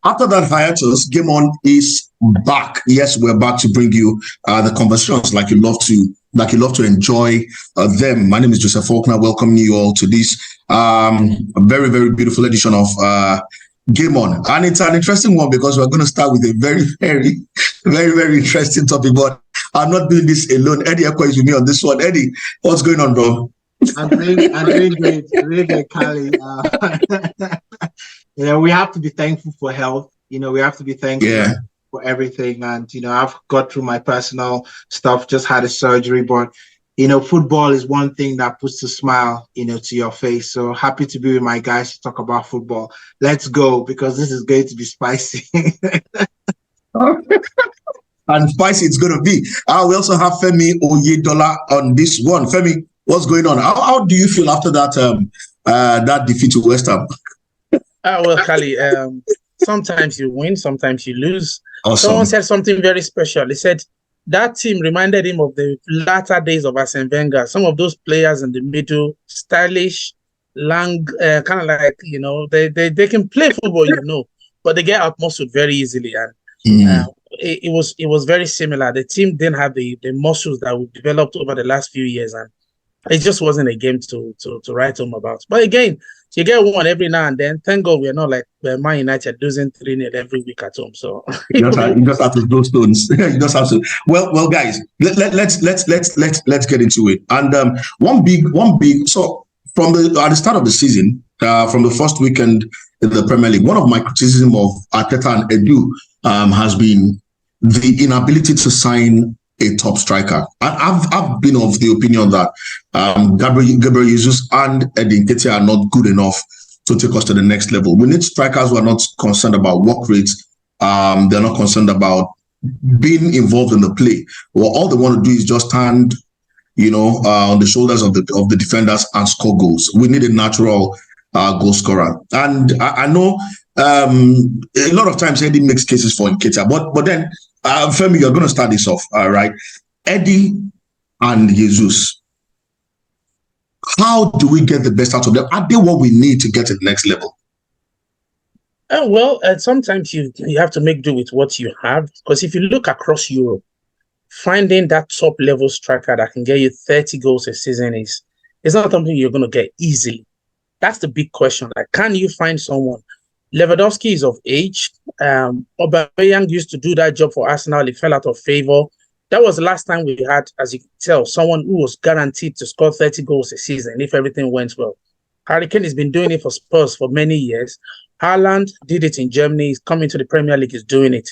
After that hiatus, Game On is back. Yes, we're back to bring you the conversations like you love to enjoy them. My name is Joseph Faulkner. Welcoming you all to this very, very beautiful edition of Game On. And it's an interesting one because we're going to start with a very, very, very, very interesting topic. But I'm not doing this alone. Eddie Ekwa is with me on this one. Eddie, what's going on, bro? I'm doing great. Really great, Kali. We have to be thankful for health. We have to be thankful for everything. And, I've got through my personal stuff, just had a surgery, but, football is one thing that puts a smile, to your face. So happy to be with my guys to talk about football. Let's go, because this is going to be spicy. And spicy it's going to be. We also have Femi Oyedola on this one. Femi, what's going on? How do you feel after that defeat to West Ham? Well, Kali, sometimes you win, sometimes you lose. Awesome. Someone said something very special. He said that team reminded him of the latter days of Arsene Wenger. Some of those players in the middle, stylish, kind of like, they can play football, but they get outmuscled very easily. And it was very similar. The team didn't have the muscles that we developed over the last few years, and it just wasn't a game to write home about. But again, you get one every now and then. Thank God we're not like Man United losing 3-0 every week at home. So you just have to throw stones. You just have to. Well, guys, let's get into it. And one big. So at the start of the season, from the first weekend in the Premier League, one of my criticism of Arteta and Edu has been the inability to sign a top striker. I've been of the opinion that Gabriel Jesus and Eddie Nketiah are not good enough to take us to the next level. We need strikers who are not concerned about work rates. They're not concerned about being involved in the play. Well, all they want to do is just stand, on the shoulders of the defenders and score goals. We need a natural goal scorer. And I know a lot of times Eddie makes cases for Nketiah, but then Femi, you're going to start this off, right? Eddie and Jesus. How do we get the best out of them? Are they what we need to get to the next level? Sometimes you have to make do with what you have. Because if you look across Europe, finding that top level striker that can get you 30 goals a season is not something you're going to get easily. That's the big question. Like, can you find someone? Lewandowski is of age. Aubameyang used to do that job for Arsenal. He fell out of favor. That was the last time we had, as you can tell, someone who was guaranteed to score 30 goals a season if everything went well. Harry Kane has been doing it for Spurs for many years. Haaland did it in Germany. He's coming to the Premier League. He's doing it.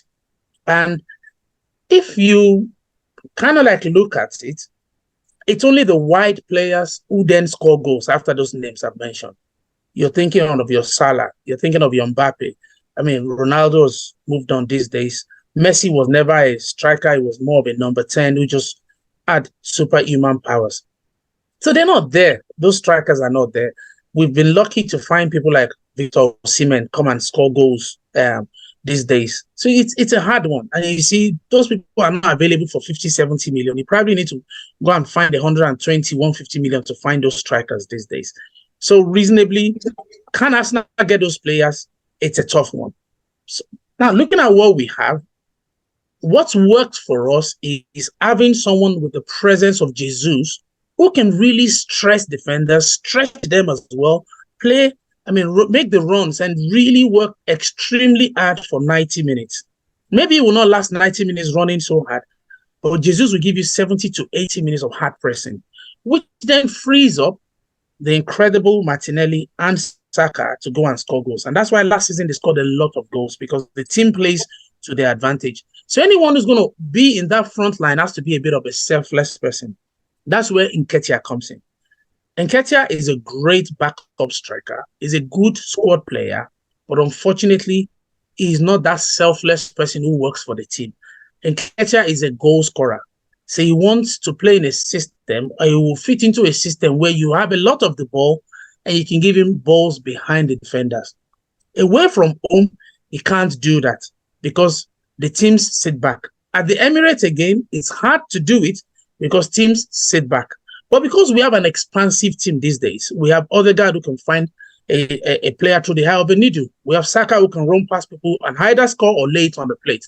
And if you kind of like look at it, it's only the wide players who then score goals after those names I've mentioned. You're thinking of your Salah. You're thinking of your Mbappe. I mean, Ronaldo's moved on these days. Messi was never a striker. He was more of a number 10 who just had superhuman powers. So they're not there. Those strikers are not there. We've been lucky to find people like Victor Osimhen come and score goals these days. So it's a hard one. And you see, those people are not available for 50, 70 million. You probably need to go and find 120, 150 million to find those strikers these days. So reasonably, can Arsenal get those players? It's a tough one. So now, looking at what we have, what's worked for us is having someone with the presence of Jesus who can really stress defenders, stretch them as well, make the runs and really work extremely hard for 90 minutes. Maybe it will not last 90 minutes running so hard, but Jesus will give you 70 to 80 minutes of hard pressing, which then frees up the incredible Martinelli and Saka to go and score goals. And that's why last season they scored a lot of goals, because the team plays to their advantage. So anyone who's going to be in that front line has to be a bit of a selfless person. That's where Nketiah comes in. Nketiah is a great backup striker. He's a good squad player, but unfortunately, he's not that selfless person who works for the team. Nketiah is a goal scorer. So he wants to play in a system, or he will fit into a system where you have a lot of the ball and you can give him balls behind the defenders. Away from home, he can't do that because the teams sit back. At the Emirates again, it's hard to do it because teams sit back. But because we have an expansive team these days, we have other guys who can find a player through the eye of a needle. We have Saka who can run past people and either score or lay it on the plate.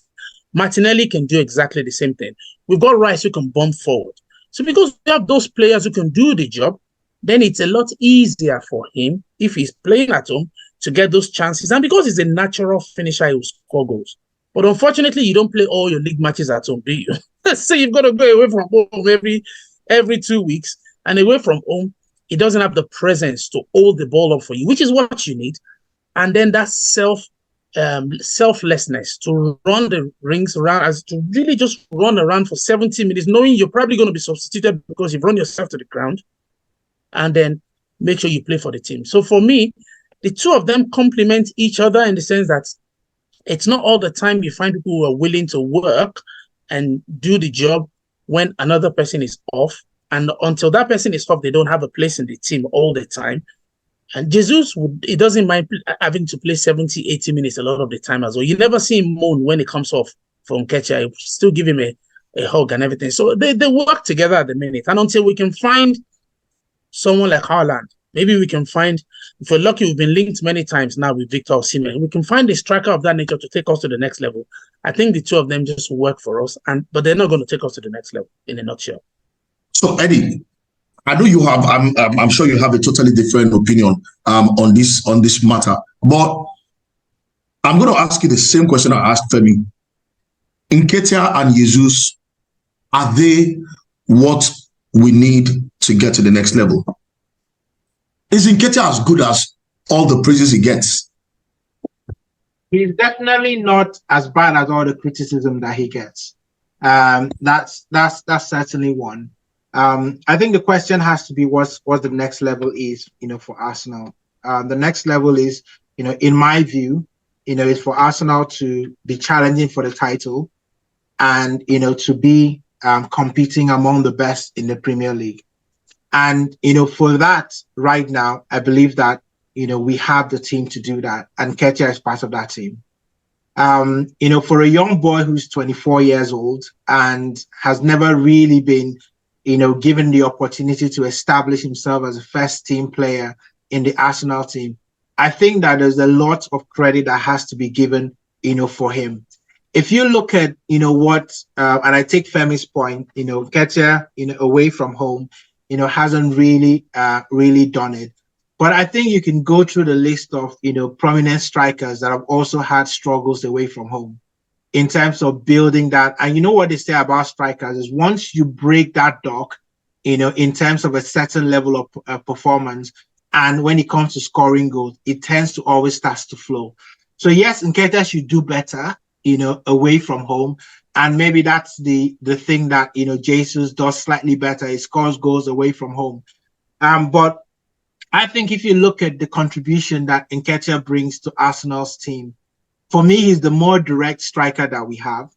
Martinelli can do exactly the same thing. We've got Rice who can bomb forward. So because we have those players who can do the job, then it's a lot easier for him if he's playing at home to get those chances. And because he's a natural finisher, he will score goals. But unfortunately, you don't play all your league matches at home, do you? So you've got to go away from home every 2 weeks. And away from home, he doesn't have the presence to hold the ball up for you, which is what you need. And then that selflessness to run the rings around, as to really just run around for 70 minutes, knowing you're probably going to be substituted because you've run yourself to the ground, and then make sure you play for the team. So for me, the two of them complement each other in the sense that it's not all the time you find people who are willing to work and do the job when another person is off. And until that person is off, they don't have a place in the team all the time. And Jesus, he doesn't mind having to play 70, 80 minutes a lot of the time as well. You never see him moan when he comes off from Nketiah. You still give him a hug and everything. So they work together at the minute. And until we can find someone like Haaland, maybe we can find, if we're lucky, we've been linked many times now with Victor Osimhen. We can find a striker of that nature to take us to the next level. I think the two of them just work for us, but they're not going to take us to the next level in a nutshell. So Eddie, I know you have. I'm sure you have a totally different opinion on this matter. But I'm going to ask you the same question I asked Femi. Nketiah and Jesus, are they what we need to get to the next level? Is Nketiah as good as all the praises he gets? He's definitely not as bad as all the criticism that he gets. That's certainly one. I think the question has to be what the next level is, for Arsenal. The next level is, in my view, is for Arsenal to be challenging for the title and, to be competing among the best in the Premier League. And, for that right now, I believe that, we have the team to do that. And Nketiah is part of that team. For a young boy who's 24 years old and has never really been, given the opportunity to establish himself as a first team player in the Arsenal team, I think that there's a lot of credit that has to be given, for him. If you look at, what, and I take Femi's point, Nketiah, away from home, hasn't really done it. But I think you can go through the list of, prominent strikers that have also had struggles away from home in terms of building that. And you know what they say about strikers is once you break that dock, in terms of a certain level of performance, and when it comes to scoring goals, it tends to always start to flow. So yes, Nketiah should do better, away from home. And maybe that's the thing that, Jesus does slightly better. He scores goals away from home. But I think if you look at the contribution that Nketiah brings to Arsenal's team, for me, he's the more direct striker that we have.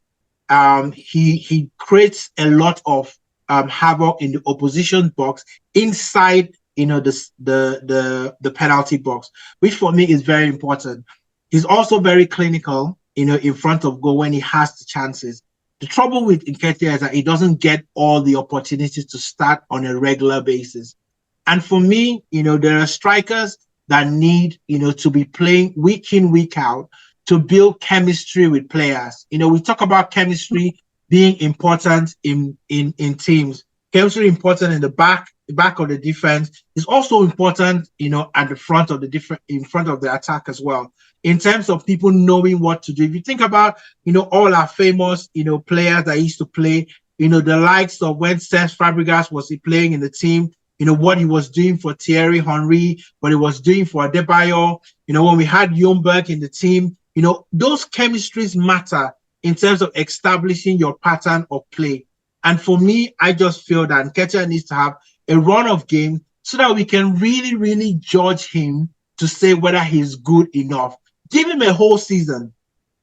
He creates a lot of havoc in the opposition box inside, the penalty box, which for me is very important. He's also very clinical, in front of goal when he has the chances. The trouble with Nketiah is that he doesn't get all the opportunities to start on a regular basis. And for me, there are strikers that need, to be playing week in, week out to build chemistry with players. We talk about chemistry being important in teams. Chemistry important in the back of the defense is also important, at the front of in front of the attack as well. In terms of people knowing what to do. If you think about, all our famous, players that used to play, the likes of when Cesc Fabregas was playing in the team, what he was doing for Thierry Henry, what he was doing for Adebayor, when we had Ljungberg in the team, those chemistries matter in terms of establishing your pattern of play. And for me, I just feel that Nketiah needs to have a run of game so that we can really, really judge him to say whether he's good enough. Give him a whole season.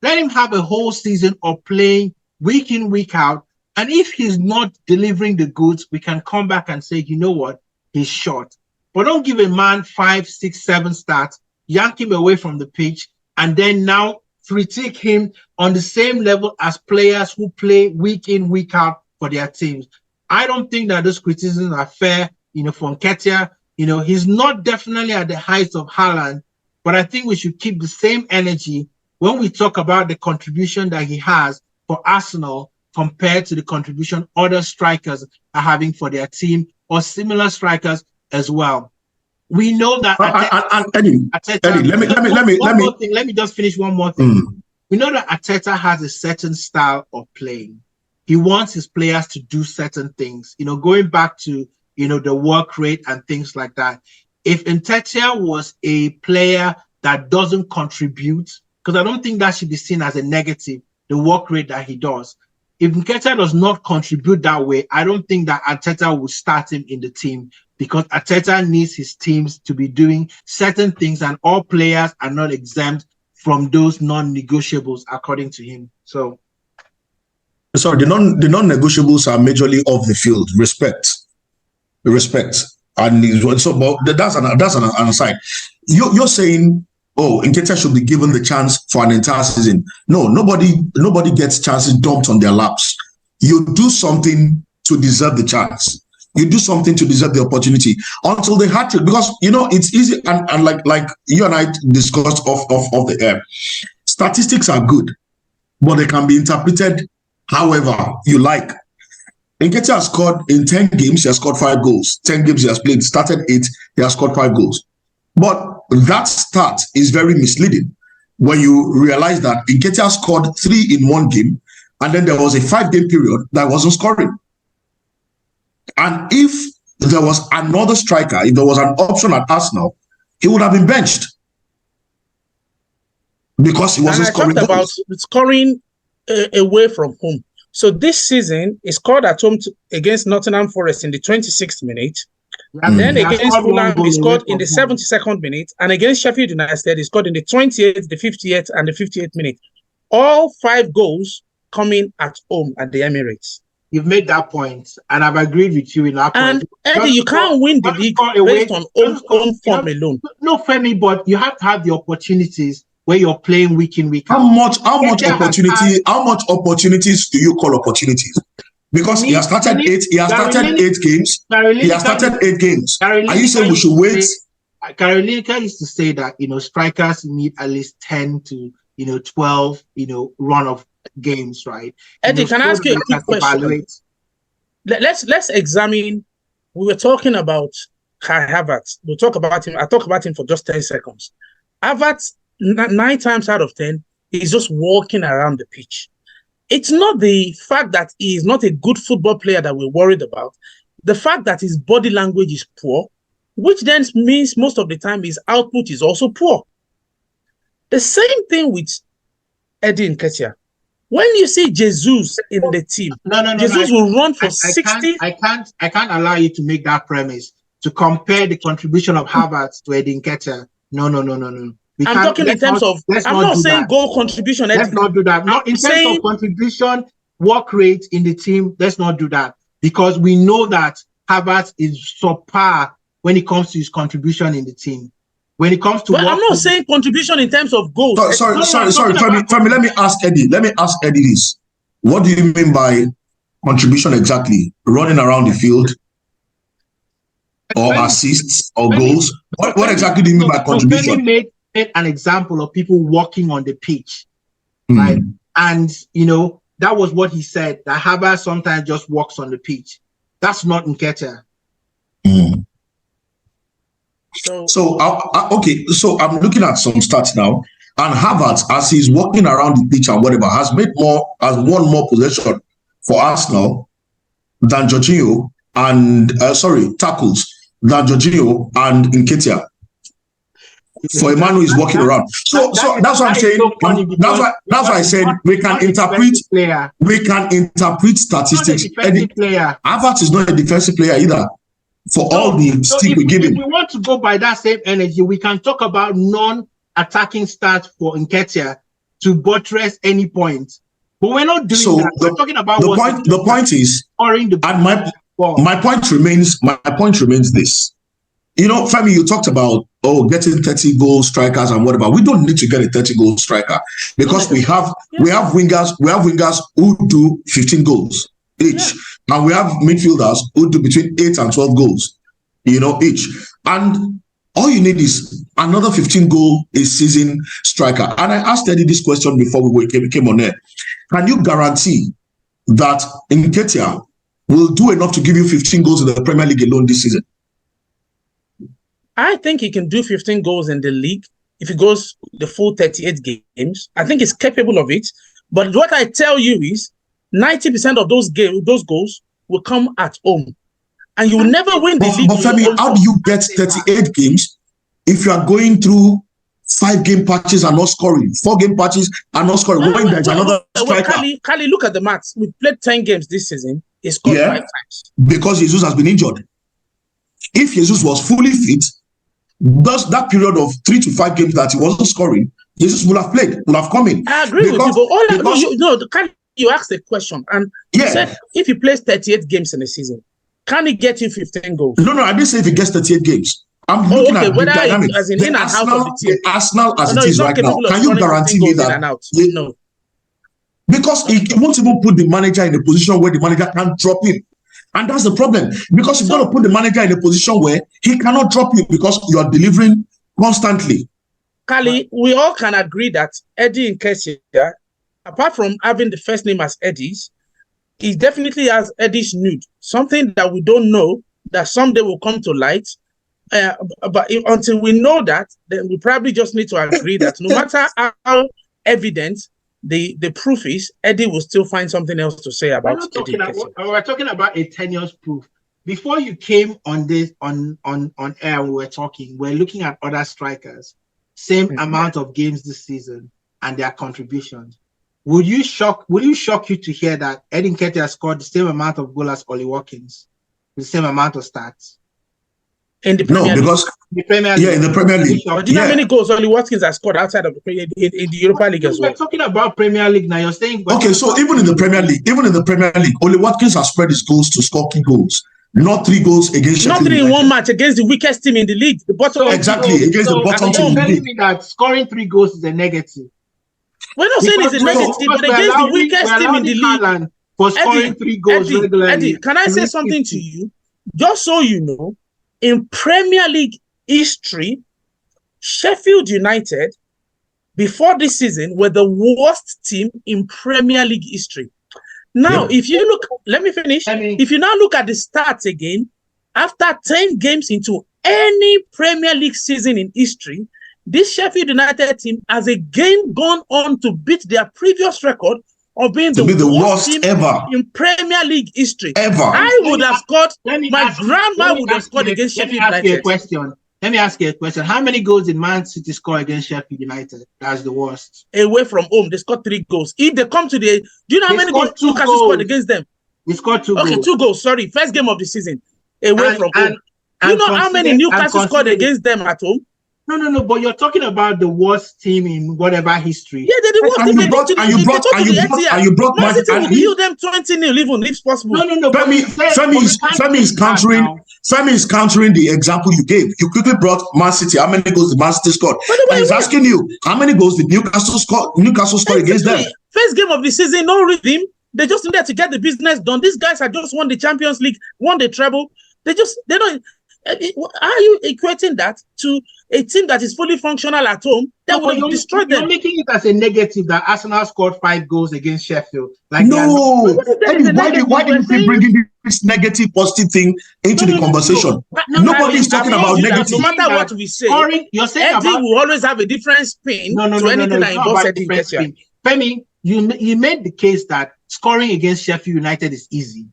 Let him have a whole season of playing week in, week out. And if he's not delivering the goods, we can come back and say, you know what, he's short. But don't give a man 5, 6, 7 starts, yank him away from the pitch, and then now critique him on the same level as players who play week in, week out for their teams. I don't think that those criticisms are fair, for Nketiah, he's not definitely at the heights of Haaland, but I think we should keep the same energy when we talk about the contribution that he has for Arsenal compared to the contribution other strikers are having for their team or similar strikers as well. We know that Arteta, let me just finish one more thing. We know that Arteta has a certain style of playing. He wants his players to do certain things, going back to, the work rate and things like that. If Nketiah was a player that doesn't contribute, because I don't think that should be seen as a negative, the work rate that he does. If Nketiah does not contribute that way, I don't think that Arteta will start him in the team, because Arteta needs his teams to be doing certain things, and all players are not exempt from those non-negotiables, according to him. So, sorry, the non-negotiables are majorly off the field. Respect, and so but that's an aside. You're saying, oh, Nketiah should be given the chance for an entire season. No, nobody gets chances dumped on their laps. You do something to deserve the chance. You do something to deserve the opportunity until the hat-trick, because it's easy, and like you and I discussed off the air. Statistics are good, but they can be interpreted however you like. Nketiah has scored in 10 games, he has scored 5 goals. 10 games he has played, started 8, he has scored 5 goals. But that stat is very misleading when you realize that Nketiah scored 3 in 1 game, and then there was a 5-game period that wasn't scoring. And if there was another striker, if there was an option at Arsenal, he would have been benched because he wasn't scoring goals. About scoring away from home. So this season, he scored at home against Nottingham Forest in the 26th minute. And then against Fulham, he scored in the 72nd minute. And against Sheffield United, he scored in the 28th, the 58th, and the 58th minute. All 5 goals coming at home at the Emirates. You've made that point, and I've agreed with you in that point. And Eddie, you can't win the league based on home form alone. No, Femi, but you have to have the opportunities where you're playing week in, week out. How much opportunities do you call opportunities? Because he has started 8 games. He has started 8 games. Are you saying we should wait? Karolinka used to say that strikers need at least 10 to 12 run of games, right? Eddie, can I ask you a quick question? Let's examine. We were talking about Kai Havertz. We'll talk about him. I'll talk about him for just 10 seconds. Havertz, 9 times out of 10, he's just walking around the pitch. It's not the fact that he is not a good football player that we're worried about. The fact that his body language is poor, which then means most of the time his output is also poor. The same thing with Eddie Nketiah. When you see Jesus in the team, Jesus will run for 60. I can't allow you to make that premise to compare the contribution of Havertz to Eddie Nketiah. No. I'm talking in terms of. I'm not saying goal contribution. Let's not do that. Not in terms of contribution, work rate in the team. Let's not do that, because we know that Havertz is subpar when it comes to his contribution in the team. When it comes to, I'm not saying contribution in terms of goals. Sorry. Femi, let me ask Eddie this. What do you mean by contribution exactly? Running around the field, or assists, or goals? What exactly do you mean by contribution? Femi made an example of people walking on the pitch, right? And that was what he said. That Havertz sometimes just walks on the pitch. That's not Nketiah. So I'm looking at some stats now, and Havertz, as he's walking around the pitch and whatever, has won more possession for Arsenal than Jorginho and tackles than Jorginho and Nketiah. For a man who is walking around, so that's what I'm saying. That's why I said we can interpret statistics. Havertz is not a defensive player either. For all the stick we give him. If we want to go by that same energy, we can talk about non-attacking stats for Nketiah to buttress any point. But we're not doing that. We're talking about the point is, and my point remains this. Femi, you talked about getting 30 goal strikers and whatever. We don't need to get a 30 goal striker, because we have wingers who do 15 goals each. And we have midfielders who do between 8 and 12 goals, each. And all you need is another 15-goal a season striker. And I asked Eddie this question before we came on air. Can you guarantee that Nketiah will do enough to give you 15 goals in the Premier League alone this season? I think he can do 15 goals in the league if he goes the full 38 games. I think he's capable of it. But what I tell you is 90% of those goals will come at home. And you will never win the league. But Femi, how do you get 38 games if you are going through 5-game patches and not scoring, 4-game patches and not scoring? When there's another striker. Kali, look at the maths. We played 10 games this season. He scored 5 times. Because Jesus has been injured. If Jesus was fully fit, that period of 3 to 5 games that he wasn't scoring, Jesus would have played, would have come in. I agree with you, but you asked a question, and you said if he plays 38 games in a season, can he get you 15 goals? No, I didn't say if he gets 38 games. I'm looking at the dynamic. As in in and out of the team. Arsenal as it is right now. Can you guarantee me that? No. Because he won't even put the manager in a position where the manager can't drop him. And that's the problem. Because you've got to put the manager in a position where he cannot drop you because you are delivering constantly. Kali, we all can agree that Eddie Nketiah, apart from having the first name as Eddie's, he definitely has Eddie's nude. Something that we don't know, that someday will come to light. But until we know that, then we probably just need to agree that no matter how evident the proof is, Eddie will still find something else to say about Eddie. We're talking about a tenuous proof. Before you came on this on air, we're looking at other strikers, same amount of games this season and their contributions. Will you shock you to hear that Eddie Nketiah scored the same amount of goals as Ollie Watkins, with the same amount of stats? In the Premier League. In the Premier League. But do you know how many goals Ollie Watkins has scored outside of in the Europa League as well? We're talking about Premier League now. You're saying okay, so even in the Premier League, Ollie Watkins has spread his goals to score key goals. Not 3 goals against Sheffield. Not 3 in one match against the weakest team in the league. The bottom exactly against the bottom team in the league. Telling me that scoring 3 goals is a negative. We're not saying it's a negative, but against the weakest team in the league. For scoring 3 goals regularly. Eddie, can I say something to you? Just so you know, in Premier League history, Sheffield United, before this season, were the worst team in Premier League history. Now, if you look, let me finish. If you now look at the stats again, after 10 games into any Premier League season in history, this Sheffield United team has again gone on to beat their previous record of being the worst team ever in Premier League history. Ever. I would have scored, my grandma would have scored against Sheffield United. Let me ask you a question. How many goals did Man City score against Sheffield United? That's the worst. Away from home, they scored 3 goals. If they come to do you know how many goals Newcastle scored against them? They scored 2 goals. Okay, 2 goals, sorry. First game of the season. Away from home. You know how many Newcastle scored against them at home? No, but you're talking about the worst team in whatever history. Yeah, they're the worst team. And you brought Man City will kill them 20-0, even if possible. No. Femi is countering the example you gave. You quickly brought Man City. How many goals did Man City score? And he's asking you, how many goals did Newcastle score against them? First game of the season, no rhythm. They just needed to get the business done. These guys had just won the Champions League, won the treble. They don't. Are you equating that to a team that is fully functional at home that will destroy them? You're making it as a negative that Arsenal scored 5 goals against Sheffield. Why do you keep bringing this negative, positive thing into the conversation? Nobody is talking about negative. No matter what we say, Eddie will always have a different spin to anything that involves Eddie Nketiah. Femi, you made the case that scoring against Sheffield United is easy.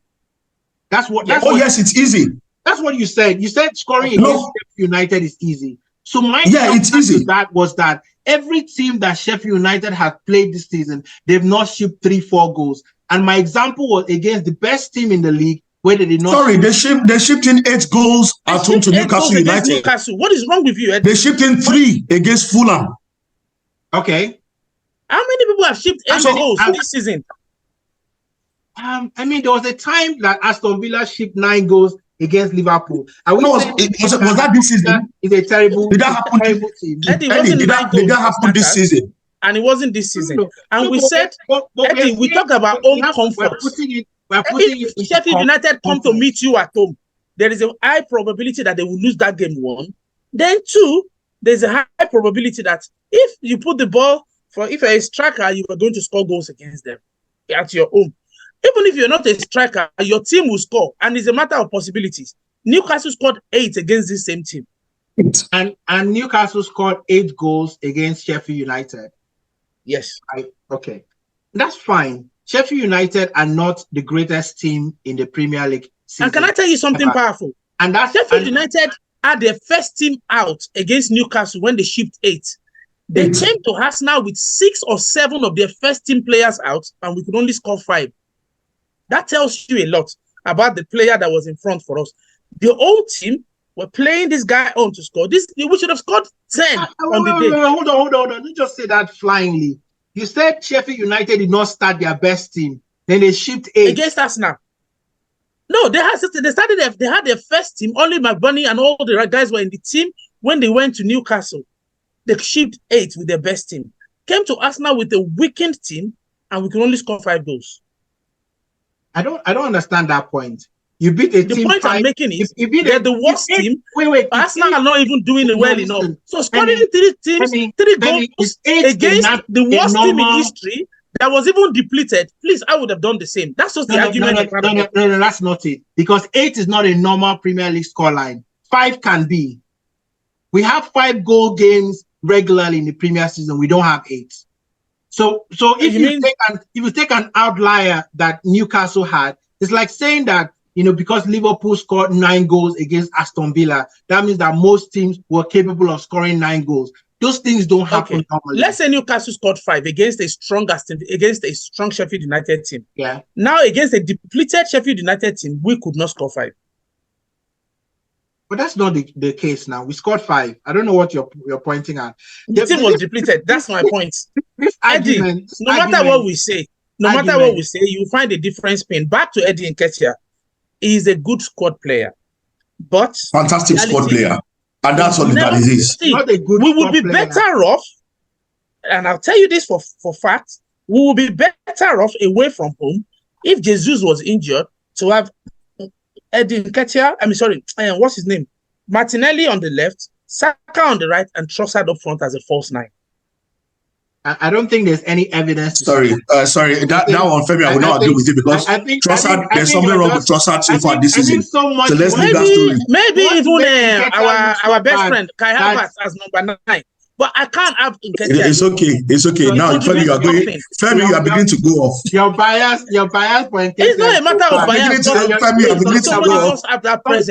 Yes, it's easy. That's what you said. You said scoring against Sheffield United is easy. So it's easy. That was that every team that Sheffield United has played this season, they've not shipped 3-4 goals. And my example was against the best team in the league, where they did not. Sorry, they shipped in 8 goals at home to Newcastle United. What is wrong with you, Eddie? They shipped in 3 against Fulham. Okay. How many people have shipped 8 goals this season? There was a time that Aston Villa shipped 9 goals against Liverpool. Was that this season? It's a terrible. Did that happen? Eddie, did that happen this season? And it wasn't this season. We said, Eddie, we talked about home comfort. If Sheffield United come to meet you at home, there is a high probability that they will lose that game, one. Then two, there's a high probability that if you put the ball if you're a striker, you are going to score goals against them at your home. Even if you're not a striker, your team will score, and it's a matter of possibilities. Newcastle scored 8 against this same team. And Newcastle scored 8 goals against Sheffield United. Yes. Okay. That's fine. Sheffield United are not the greatest team in the Premier League season. And can I tell you something powerful? And that's Sheffield United had their first team out against Newcastle when they shipped 8. They came to Arsenal with 6 or 7 of their first team players out, and we could only score 5. That tells you a lot about the player that was in front for us. The whole team were playing this guy on to score. We should have scored 10 on the day. Hold on. Don't just say that flyingly. You said Sheffield United did not start their best team. Then they shipped 8 against Arsenal. No, they had their first team. Only McBurney and all the guys were in the team when they went to Newcastle. They shipped 8 with their best team. Came to Arsenal with a weakened team, and we could only score 5 goals. I don't understand that point. You beat a team. The point I'm making is they're the worst team. Wait. Arsenal are not even doing it well enough. So scoring 3 goals against the worst team in history that was even depleted. Please, I would have done the same. That's just the argument. No, that's not it. Because 8 is not a normal Premier League scoreline. 5 can be. We have 5-goal games regularly in the Premier season. We don't have 8. So if you take an outlier that Newcastle had, it's like saying that, because Liverpool scored 9 goals against Aston Villa, that means that most teams were capable of scoring 9 goals. Those things don't happen normally. Let's say Newcastle scored 5 against a strong Sheffield United team. Yeah. Now against a depleted Sheffield United team, we could not score 5. But that's not the case now. We scored 5. I don't know what you're pointing at. The team was depleted. That's my point. Eddie, no matter what we say, you find a different spin. Back to Eddie Nketiah. He is a good squad player. But fantastic squad player. And that's what it is. We would be better off, and I'll tell you this for fact, we will be better off away from home if Jesus was injured to have Eddie Nketiah, what's his name? Martinelli on the left, Saka on the right, and Trossard up front as a false 9. I don't think there's any evidence. Sorry. That one, Femi, I will not agree with you because Trossard, there's something wrong with Trossard so far this season. So let's leave that story. Maybe even our best friend Kai Havertz as number 9. But I can't have Nketiah. It's okay. So now, Femi, you are beginning to go off. Your bias for Nketiah. It's not a matter of bias. Femi, you are beginning to go off.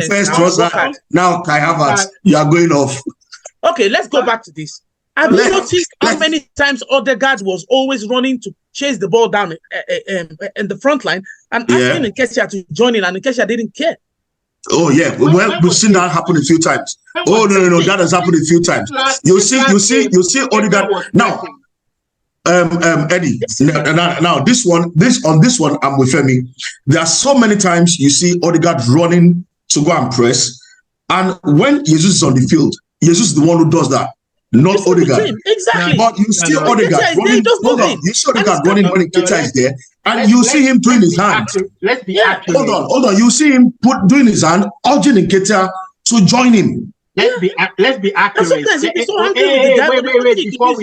First Trossard, now Kai Havertz, you are going off. Okay, let's go back to this. Have you noticed how many times Odegaard was always running to chase the ball down in the front line and asking Nketiah to join in, and Nketiah didn't care? Oh yeah, well, we've seen that happen a few times. Oh no, that has happened a few times. You see Odegaard now. Eddie. Now this one, I'm with Femi. There are so many times you see Odegaard running to go and press, and when Jesus is on the field, Jesus is the one who does that. Not Odegaard. Exactly. But you see Odegaard running. Hold on. You see Odegaard running when Nketiah is there, and you see him doing his hand. Let's be accurate. Hold on. You see him doing his hand, urging Nketiah to join him. Let's be accurate. Wait. Before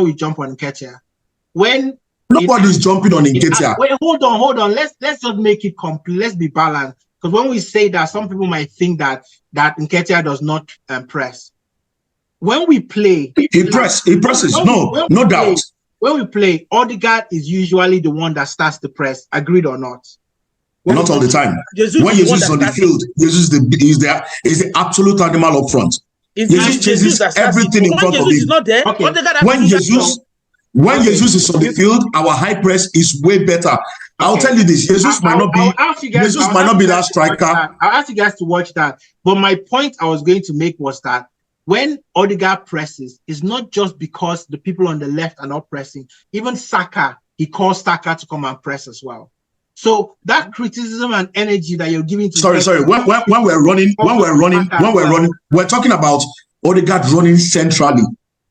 we jump on Nketiah, when nobody's jumping on Nketiah. Wait, hold on. Let's just make it complete. Let's be balanced. Because when we say that, some people might think that Nketiah does not press. When we play, he presses. No doubt. When we play, Odegaard is usually the one that starts the press. Agreed or not? Not all the time. When Jesus is on the field, Jesus is the absolute animal up front. Jesus chases everything in front of him. Not there. Okay. When Jesus is on the field, our high press is way better. I'll tell you this: Jesus might not be that striker. I'll ask you guys to watch that. But my point I was going to make was that when Odegaard presses, it's not just because the people on the left are not pressing. Even Saka, he calls Saka to come and press as well. So that criticism and energy that you're giving to sorry. When we're running, we're talking about Odegaard running centrally.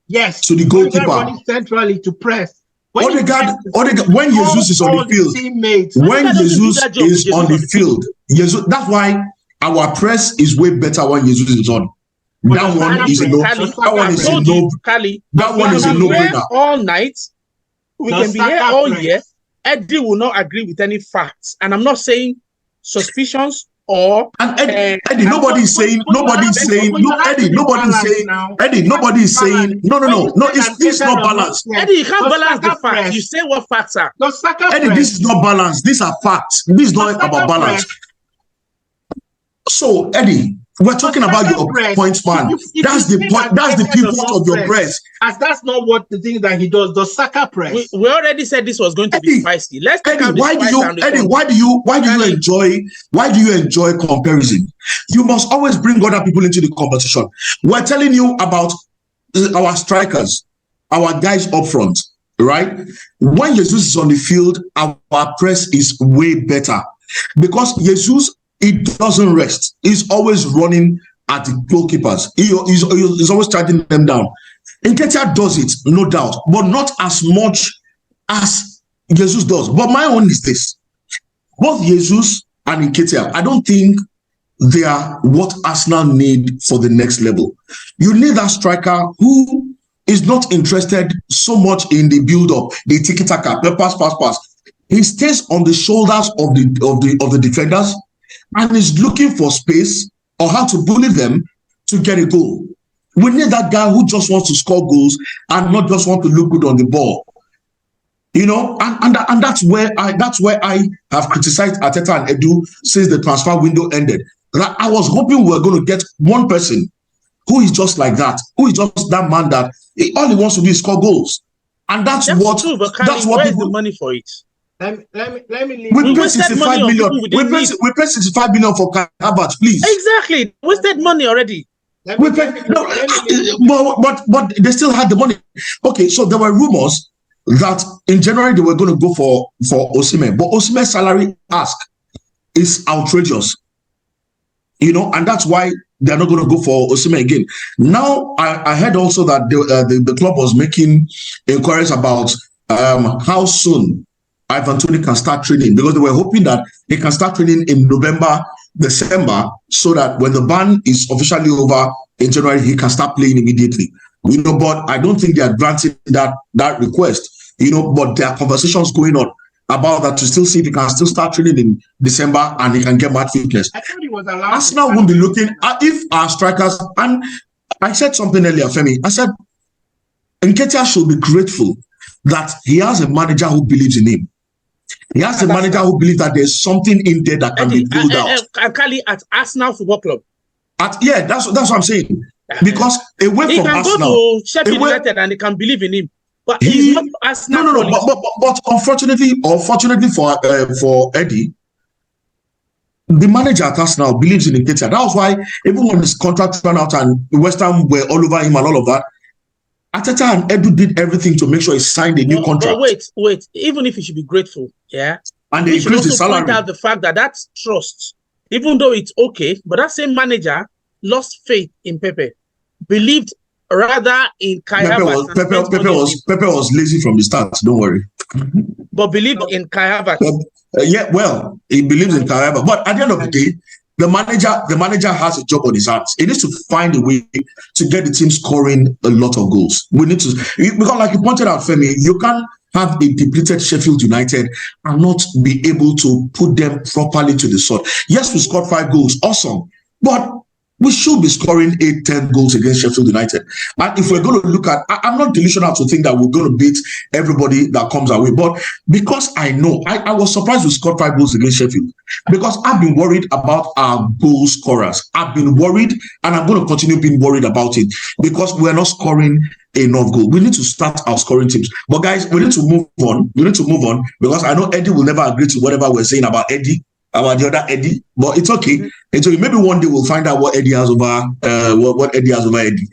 Yes, to the goalkeeper, running centrally to press. Odegaard, when Jesus is on the field, when Jesus is on the field, that's why our press is way better when Jesus is on. That one is a no. That one is a no. That one is a no-brainer. All night, we can be here all year. Eddie will not agree with any facts, and I'm not saying suspicions or. And Eddie, nobody's saying. No, Eddie, nobody's saying. No. It's not balanced. Eddie, you can't balance the facts. You say what facts are. Eddie, this is not balanced. These are facts. This is not about balance. So, Eddie, we're talking about your point man. That's the point. That's the pivot of your press. As that's not what the thing that he does. The Saka press. We already said this was going to be spicy. Let's take out why do you enjoy comparison? You must always bring other people into the competition. We're telling you about our strikers, our guys up front, right? When Jesus is on the field, our press is way better because Jesus, he doesn't rest. He's always running at the goalkeepers. He's always charging them down. Nketiah does it, no doubt, but not as much as Jesus does. But my own is this. Both Jesus and Nketiah, I don't think they are what Arsenal need for the next level. You need that striker who is not interested so much in the build-up, the tiki-taka, the pass. He stays on the shoulders of the defenders and is looking for space or how to bully them to get a goal. We need that guy who just wants to score goals and not just want to look good on the ball. You know, and that's where I have criticized Arteta and Edu since the transfer window ended. I was hoping we were going to get one person who is just like that, who is just that man that all he wants to do is score goals. And that's what where's the money for it? Let me leave. We paid 65 million. We paid 65 million for Havertz, please. Exactly. Wasted money already. But they still had the money. Okay, so there were rumors that in January they were going to go for Osimhen, but Osimhen's salary ask is outrageous. You know, and that's why they're not going to go for Osimhen again. Now, I heard also that the club was making inquiries about how soon Ivan Toney can start training, because they were hoping that he can start training in November, December, so that when the ban is officially over in January, he can start playing immediately. You know, but I don't think they are granting that request. You know, but there are conversations going on about that to still see if he can still start training in December and he can get match fitness. I thought he was allowed. Arsenal won't be looking at if our strikers, and I said something earlier, Femi. I said Nketiah should be grateful that he has a manager who believes in him. He has a manager who believes that there's something in there that can be built out. Kali at Arsenal Football Club. That's what I'm saying. Because away from Arsenal, he can go to Sheffield United and they can believe in him. But he's not Arsenal. No. But unfortunately, or fortunately for Eddie, the manager at Arsenal believes in Nketiah. That was why even when his contract ran out and West Ham were all over him and all of that, Arteta and Edu did everything to make sure he signed a new contract. But wait. Even if he should be grateful, yeah, and they increased the salary. Point out the fact that that's trust. Even though it's okay, but that same manager lost faith in Pepe, believed rather in Kai Havertz. Pepe was lazy from the start. Don't worry. But believed in Kai Havertz. He believes in Kai Havertz. But at the end of the day, the manager has a job on his hands. He needs to find a way to get the team scoring a lot of goals. We need to, because like you pointed out, Femi, you can't have a depleted Sheffield United and not be able to put them properly to the sword. Yes, we scored 5 goals, awesome, but we should be scoring 8-10 goals against Sheffield United. And if we're going to look at, I'm not delusional to think that we're going to beat everybody that comes our way. But because I know, I was surprised we scored 5 goals against Sheffield. Because I've been worried about our goal scorers. I've been worried, and I'm going to continue being worried about it. Because we're not scoring enough goals. We need to start our scoring teams. But guys, we need to move on. Because I know Eddie will never agree to whatever we're saying about Eddie. About the other Eddie, but it's okay. And so maybe one day we'll find out what Eddie has over what Eddie has over Eddie.